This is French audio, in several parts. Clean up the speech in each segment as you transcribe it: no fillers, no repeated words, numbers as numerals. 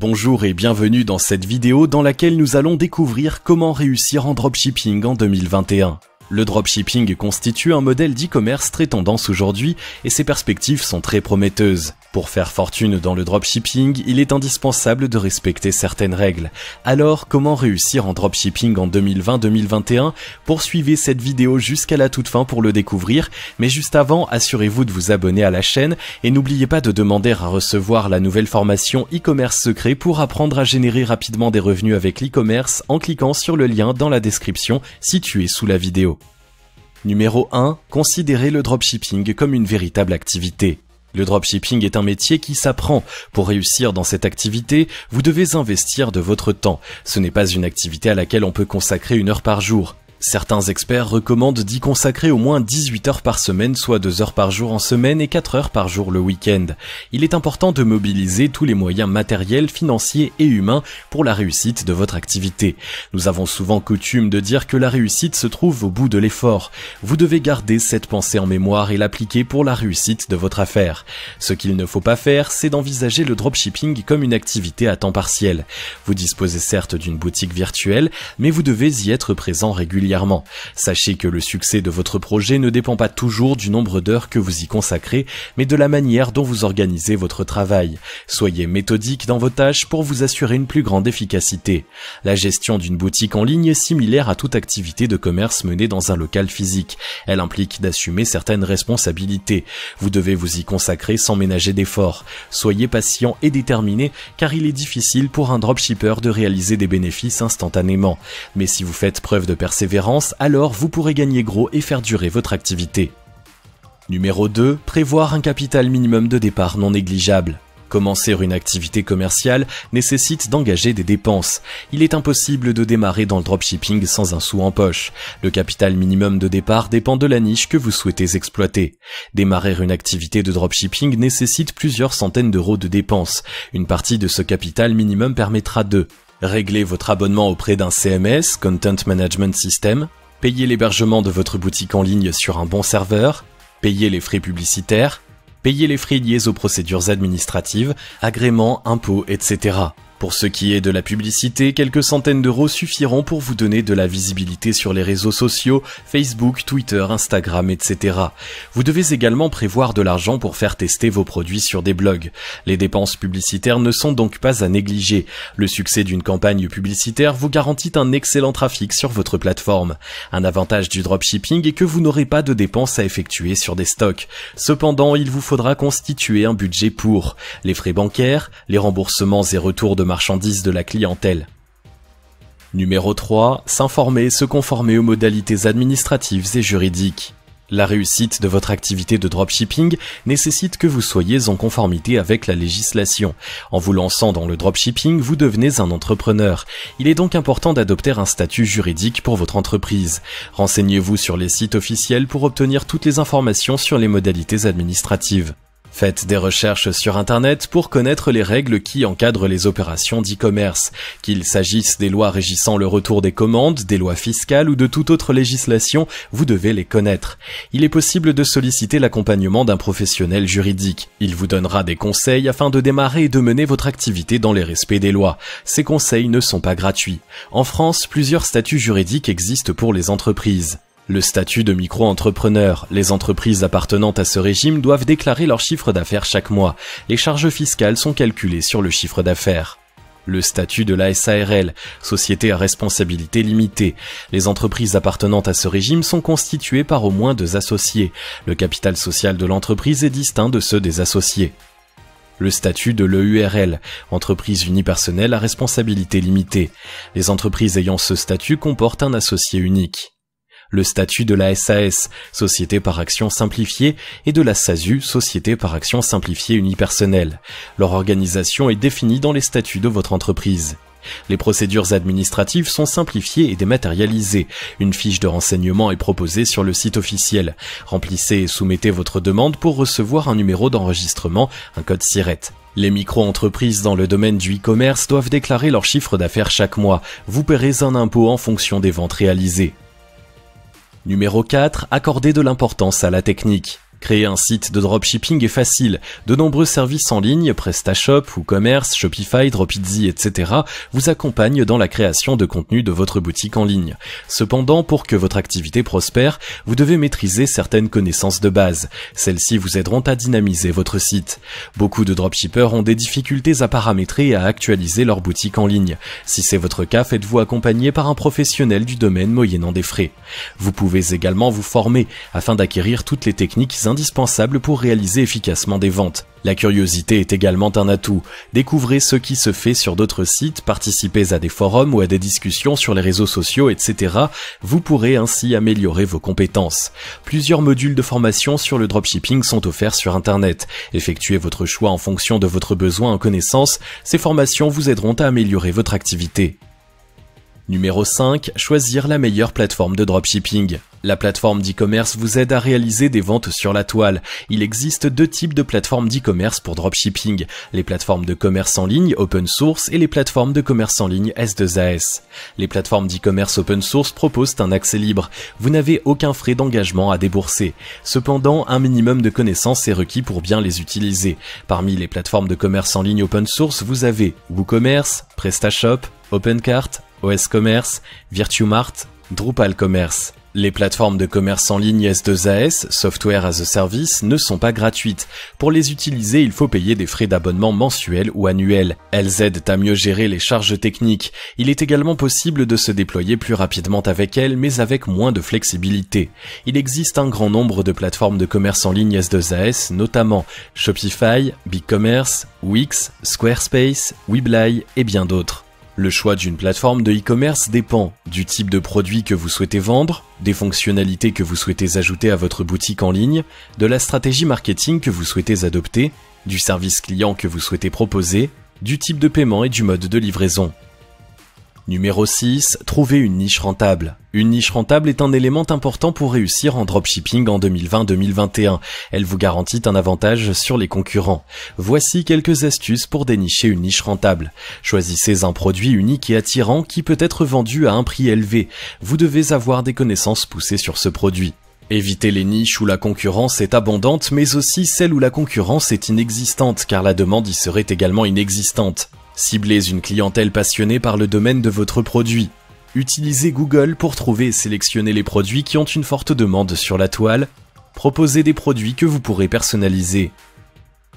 Bonjour et bienvenue dans cette vidéo dans laquelle nous allons découvrir comment réussir en dropshipping en 2021. Le dropshipping constitue un modèle d'e-commerce très tendance aujourd'hui et ses perspectives sont très prometteuses. Pour faire fortune dans le dropshipping, il est indispensable de respecter certaines règles. Alors, comment réussir en dropshipping en 2020-2021? Poursuivez cette vidéo jusqu'à la toute fin pour le découvrir, mais juste avant, assurez-vous de vous abonner à la chaîne et n'oubliez pas de demander à recevoir la nouvelle formation e-commerce secret pour apprendre à générer rapidement des revenus avec l'e-commerce en cliquant sur le lien dans la description situé sous la vidéo. Numéro 1. Considérez le dropshipping comme une véritable activité. Le dropshipping est un métier qui s'apprend. Pour réussir dans cette activité, vous devez investir de votre temps. Ce n'est pas une activité à laquelle on peut consacrer 1 heure par jour. Certains experts recommandent d'y consacrer au moins 18 heures par semaine, soit 2 heures par jour en semaine et 4 heures par jour le week-end. Il est important de mobiliser tous les moyens matériels, financiers et humains pour la réussite de votre activité. Nous avons souvent coutume de dire que la réussite se trouve au bout de l'effort. Vous devez garder cette pensée en mémoire et l'appliquer pour la réussite de votre affaire. Ce qu'il ne faut pas faire, c'est d'envisager le dropshipping comme une activité à temps partiel. Vous disposez certes d'une boutique virtuelle, mais vous devez y être présent régulièrement. Sachez que le succès de votre projet ne dépend pas toujours du nombre d'heures que vous y consacrez, mais de la manière dont vous organisez votre travail. Soyez méthodique dans vos tâches pour vous assurer une plus grande efficacité. La gestion d'une boutique en ligne est similaire à toute activité de commerce menée dans un local physique. Elle implique d'assumer certaines responsabilités. Vous devez vous y consacrer sans ménager d'efforts. Soyez patient et déterminé, car il est difficile pour un dropshipper de réaliser des bénéfices instantanément. Mais si vous faites preuve de persévérance, alors vous pourrez gagner gros et faire durer votre activité. Numéro 2. Prévoir un capital minimum de départ non négligeable. Commencer une activité commerciale nécessite d'engager des dépenses. Il est impossible de démarrer dans le dropshipping sans un sou en poche. Le capital minimum de départ dépend de la niche que vous souhaitez exploiter. Démarrer une activité de dropshipping nécessite plusieurs centaines d'euros de dépenses. Une partie de ce capital minimum permettra de régler votre abonnement auprès d'un CMS, Content Management System, payer l'hébergement de votre boutique en ligne sur un bon serveur, payer les frais publicitaires, payer les frais liés aux procédures administratives, agréments, impôts, etc. Pour ce qui est de la publicité, quelques centaines d'euros suffiront pour vous donner de la visibilité sur les réseaux sociaux, Facebook, Twitter, Instagram, etc. Vous devez également prévoir de l'argent pour faire tester vos produits sur des blogs. Les dépenses publicitaires ne sont donc pas à négliger. Le succès d'une campagne publicitaire vous garantit un excellent trafic sur votre plateforme. Un avantage du dropshipping est que vous n'aurez pas de dépenses à effectuer sur des stocks. Cependant, il vous faudra constituer un budget pour les frais bancaires, les remboursements et retours de marchandises de la clientèle. Numéro 3. S'informer et se conformer aux modalités administratives et juridiques. La réussite de votre activité de dropshipping nécessite que vous soyez en conformité avec la législation. En vous lançant dans le dropshipping, vous devenez un entrepreneur. Il est donc important d'adopter un statut juridique pour votre entreprise. Renseignez-vous sur les sites officiels pour obtenir toutes les informations sur les modalités administratives. Faites des recherches sur Internet pour connaître les règles qui encadrent les opérations d'e-commerce. Qu'il s'agisse des lois régissant le retour des commandes, des lois fiscales ou de toute autre législation, vous devez les connaître. Il est possible de solliciter l'accompagnement d'un professionnel juridique. Il vous donnera des conseils afin de démarrer et de mener votre activité dans les respects des lois. Ces conseils ne sont pas gratuits. En France, plusieurs statuts juridiques existent pour les entreprises. Le statut de micro-entrepreneur. Les entreprises appartenant à ce régime doivent déclarer leur chiffre d'affaires chaque mois. Les charges fiscales sont calculées sur le chiffre d'affaires. Le statut de la SARL, Société à responsabilité limitée. Les entreprises appartenant à ce régime sont constituées par au moins 2 associés. Le capital social de l'entreprise est distinct de ceux des associés. Le statut de l'EURL, entreprise unipersonnelle à responsabilité limitée. Les entreprises ayant ce statut comportent un associé unique. Le statut de la SAS, Société par action simplifiée, et de la SASU, Société par action simplifiée unipersonnelle. Leur organisation est définie dans les statuts de votre entreprise. Les procédures administratives sont simplifiées et dématérialisées. Une fiche de renseignement est proposée sur le site officiel. Remplissez et soumettez votre demande pour recevoir un numéro d'enregistrement, un code SIRET. Les micro-entreprises dans le domaine du e-commerce doivent déclarer leur chiffre d'affaires chaque mois. Vous paierez un impôt en fonction des ventes réalisées. Numéro 4. Accorder de l'importance à la technique. Créer un site de dropshipping est facile. De nombreux services en ligne, PrestaShop, WooCommerce, Shopify, Dropizzy, etc. vous accompagnent dans la création de contenu de votre boutique en ligne. Cependant, pour que votre activité prospère, vous devez maîtriser certaines connaissances de base. Celles-ci vous aideront à dynamiser votre site. Beaucoup de dropshippers ont des difficultés à paramétrer et à actualiser leur boutique en ligne. Si c'est votre cas, faites-vous accompagner par un professionnel du domaine moyennant des frais. Vous pouvez également vous former afin d'acquérir toutes les techniques indispensables pour réaliser efficacement des ventes. La curiosité est également un atout. Découvrez ce qui se fait sur d'autres sites, participez à des forums ou à des discussions sur les réseaux sociaux, etc. Vous pourrez ainsi améliorer vos compétences. Plusieurs modules de formation sur le dropshipping sont offerts sur Internet. Effectuez votre choix en fonction de votre besoin en connaissances. Ces formations vous aideront à améliorer votre activité. Numéro 5. Choisir la meilleure plateforme de dropshipping. La plateforme d'e-commerce vous aide à réaliser des ventes sur la toile. Il existe deux types de plateformes d'e-commerce pour dropshipping. Les plateformes de commerce en ligne open source et les plateformes de commerce en ligne S2AS. Les plateformes d'e-commerce open source proposent un accès libre. Vous n'avez aucun frais d'engagement à débourser. Cependant, un minimum de connaissances est requis pour bien les utiliser. Parmi les plateformes de commerce en ligne open source, vous avez WooCommerce, PrestaShop, OpenCart, OS Commerce, Virtumart, Drupal Commerce. Les plateformes de commerce en ligne S2AS, Software as a Service, ne sont pas gratuites. Pour les utiliser, il faut payer des frais d'abonnement mensuels ou annuels. Elles aident à mieux gérer les charges techniques. Il est également possible de se déployer plus rapidement avec elles, mais avec moins de flexibilité. Il existe un grand nombre de plateformes de commerce en ligne S2AS, notamment Shopify, BigCommerce, Wix, Squarespace, Weebly et bien d'autres. Le choix d'une plateforme de e-commerce dépend du type de produit que vous souhaitez vendre, des fonctionnalités que vous souhaitez ajouter à votre boutique en ligne, de la stratégie marketing que vous souhaitez adopter, du service client que vous souhaitez proposer, du type de paiement et du mode de livraison. Numéro 6. Trouver une niche rentable. Une niche rentable est un élément important pour réussir en dropshipping en 2020-2021. Elle vous garantit un avantage sur les concurrents. Voici quelques astuces pour dénicher une niche rentable. Choisissez un produit unique et attirant qui peut être vendu à un prix élevé. Vous devez avoir des connaissances poussées sur ce produit. Évitez les niches où la concurrence est abondante, mais aussi celles où la concurrence est inexistante, car la demande y serait également inexistante. Ciblez une clientèle passionnée par le domaine de votre produit. Utilisez Google pour trouver et sélectionner les produits qui ont une forte demande sur la toile. Proposez des produits que vous pourrez personnaliser.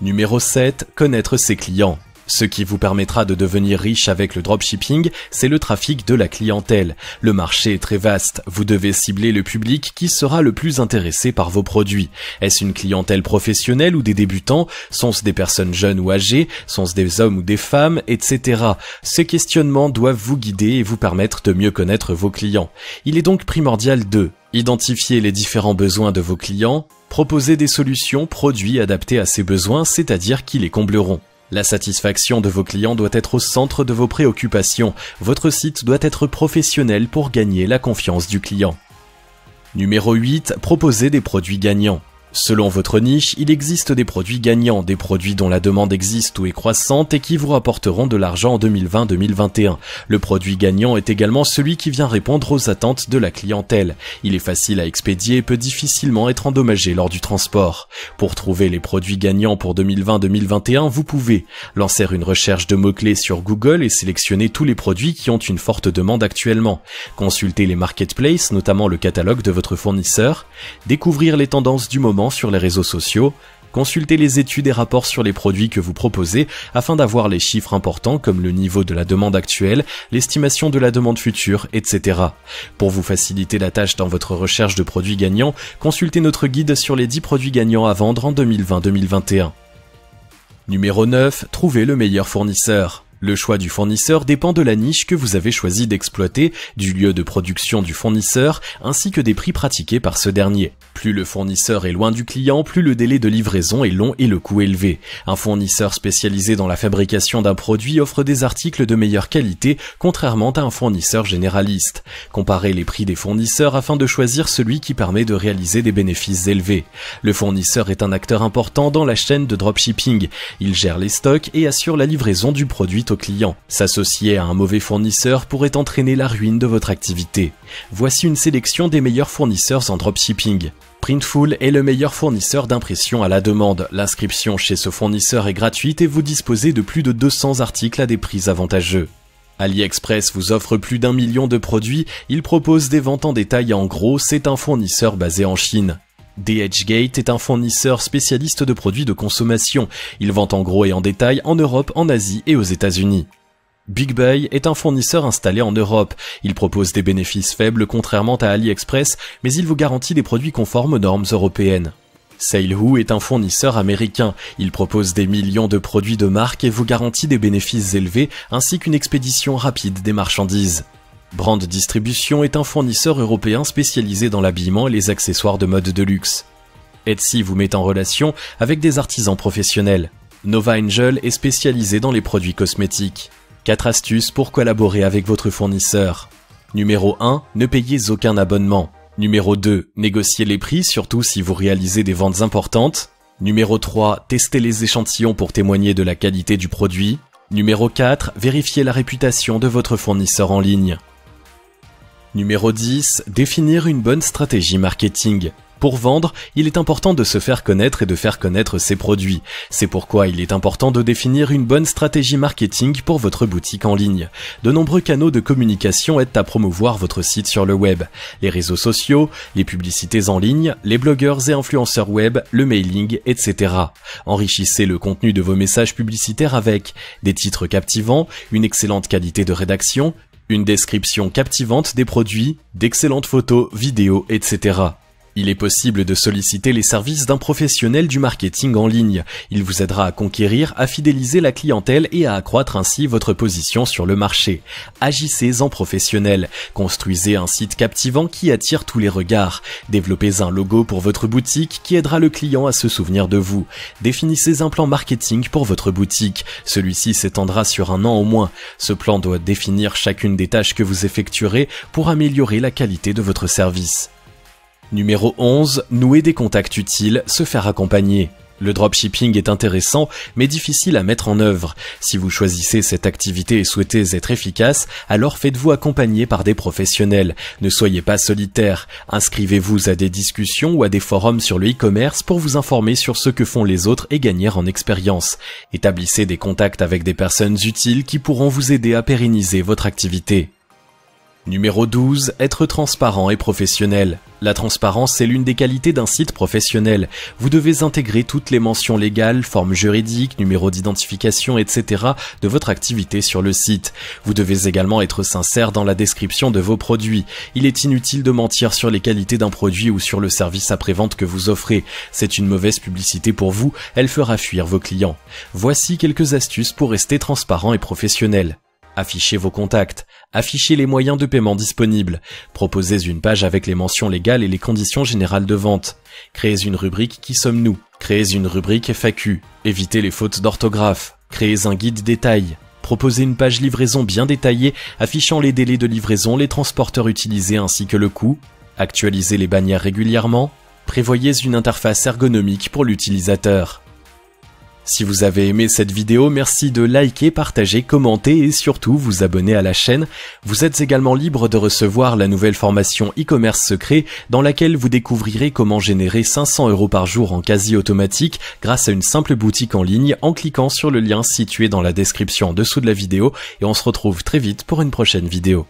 Numéro 7. Connaître ses clients. Ce qui vous permettra de devenir riche avec le dropshipping, c'est le trafic de la clientèle. Le marché est très vaste, vous devez cibler le public qui sera le plus intéressé par vos produits. Est-ce une clientèle professionnelle ou des débutants? Sont-ce des personnes jeunes ou âgées? Sont-ce des hommes ou des femmes, etc. Ces questionnements doivent vous guider et vous permettre de mieux connaître vos clients. Il est donc primordial de identifier les différents besoins de vos clients, proposer des solutions, produits adaptés à ces besoins, c'est-à-dire qui les combleront. La satisfaction de vos clients doit être au centre de vos préoccupations. Votre site doit être professionnel pour gagner la confiance du client. Numéro 8. Proposez des produits gagnants. Selon votre niche, il existe des produits gagnants, des produits dont la demande existe ou est croissante et qui vous rapporteront de l'argent en 2020-2021. Le produit gagnant est également celui qui vient répondre aux attentes de la clientèle. Il est facile à expédier et peut difficilement être endommagé lors du transport. Pour trouver les produits gagnants pour 2020-2021, vous pouvez lancer une recherche de mots-clés sur Google et sélectionner tous les produits qui ont une forte demande actuellement. Consultez les marketplaces, notamment le catalogue de votre fournisseur. Découvrir les tendances du moment sur les réseaux sociaux, consultez les études et rapports sur les produits que vous proposez afin d'avoir les chiffres importants comme le niveau de la demande actuelle, l'estimation de la demande future, etc. Pour vous faciliter la tâche dans votre recherche de produits gagnants, consultez notre guide sur les 10 produits gagnants à vendre en 2020-2021. Numéro 9. Trouvez le meilleur fournisseur. Le choix du fournisseur dépend de la niche que vous avez choisi d'exploiter, du lieu de production du fournisseur, ainsi que des prix pratiqués par ce dernier. Plus le fournisseur est loin du client, plus le délai de livraison est long et le coût élevé. Un fournisseur spécialisé dans la fabrication d'un produit offre des articles de meilleure qualité, contrairement à un fournisseur généraliste. Comparez les prix des fournisseurs afin de choisir celui qui permet de réaliser des bénéfices élevés. Le fournisseur est un acteur important dans la chaîne de dropshipping. Il gère les stocks et assure la livraison du produit au client. S'associer à un mauvais fournisseur pourrait entraîner la ruine de votre activité. Voici une sélection des meilleurs fournisseurs en dropshipping. Printful est le meilleur fournisseur d'impression à la demande. L'inscription chez ce fournisseur est gratuite et vous disposez de plus de 200 articles à des prix avantageux. AliExpress vous offre plus d'1 million de produits, il propose des ventes en détail et en gros, c'est un fournisseur basé en Chine. DHgate est un fournisseur spécialiste de produits de consommation, il vend en gros et en détail en Europe, en Asie et aux États-Unis. BigBuy est un fournisseur installé en Europe. Il propose des bénéfices faibles contrairement à AliExpress, mais il vous garantit des produits conformes aux normes européennes. Salehu est un fournisseur américain. Il propose des millions de produits de marque et vous garantit des bénéfices élevés ainsi qu'une expédition rapide des marchandises. Brand Distribution est un fournisseur européen spécialisé dans l'habillement et les accessoires de mode de luxe. Etsy vous met en relation avec des artisans professionnels. Nova Angel est spécialisé dans les produits cosmétiques. 4 astuces pour collaborer avec votre fournisseur. Numéro 1, ne payez aucun abonnement. Numéro 2, négociez les prix, surtout si vous réalisez des ventes importantes. Numéro 3, testez les échantillons pour témoigner de la qualité du produit. Numéro 4, vérifiez la réputation de votre fournisseur en ligne. Numéro 10, définir une bonne stratégie marketing. Pour vendre, il est important de se faire connaître et de faire connaître ses produits. C'est pourquoi il est important de définir une bonne stratégie marketing pour votre boutique en ligne. De nombreux canaux de communication aident à promouvoir votre site sur le web. Les réseaux sociaux, les publicités en ligne, les blogueurs et influenceurs web, le mailing, etc. Enrichissez le contenu de vos messages publicitaires avec des titres captivants, une excellente qualité de rédaction, une description captivante des produits, d'excellentes photos, vidéos, etc. Il est possible de solliciter les services d'un professionnel du marketing en ligne. Il vous aidera à conquérir, à fidéliser la clientèle et à accroître ainsi votre position sur le marché. Agissez en professionnel. Construisez un site captivant qui attire tous les regards. Développez un logo pour votre boutique qui aidera le client à se souvenir de vous. Définissez un plan marketing pour votre boutique. Celui-ci s'étendra sur 1 an au moins. Ce plan doit définir chacune des tâches que vous effectuerez pour améliorer la qualité de votre service. Numéro 11, nouer des contacts utiles, se faire accompagner. Le dropshipping est intéressant, mais difficile à mettre en œuvre. Si vous choisissez cette activité et souhaitez être efficace, alors faites-vous accompagner par des professionnels. Ne soyez pas solitaire. Inscrivez-vous à des discussions ou à des forums sur le e-commerce pour vous informer sur ce que font les autres et gagner en expérience. Établissez des contacts avec des personnes utiles qui pourront vous aider à pérenniser votre activité. Numéro 12, être transparent et professionnel. La transparence est l'une des qualités d'un site professionnel. Vous devez intégrer toutes les mentions légales, formes juridiques, numéros d'identification, etc. de votre activité sur le site. Vous devez également être sincère dans la description de vos produits. Il est inutile de mentir sur les qualités d'un produit ou sur le service après-vente que vous offrez. C'est une mauvaise publicité pour vous, elle fera fuir vos clients. Voici quelques astuces pour rester transparent et professionnel. Affichez vos contacts. Affichez les moyens de paiement disponibles. Proposez une page avec les mentions légales et les conditions générales de vente. Créez une rubrique Qui sommes-nous ? Créez une rubrique FAQ. Évitez les fautes d'orthographe. Créez un guide détail. Proposez une page livraison bien détaillée, affichant les délais de livraison, les transporteurs utilisés ainsi que le coût. Actualisez les bannières régulièrement. Prévoyez une interface ergonomique pour l'utilisateur. Si vous avez aimé cette vidéo, merci de liker, partager, commenter et surtout vous abonner à la chaîne. Vous êtes également libre de recevoir la nouvelle formation e-commerce secret dans laquelle vous découvrirez comment générer 500 € par jour en quasi automatique grâce à une simple boutique en ligne en cliquant sur le lien situé dans la description en dessous de la vidéo et on se retrouve très vite pour une prochaine vidéo.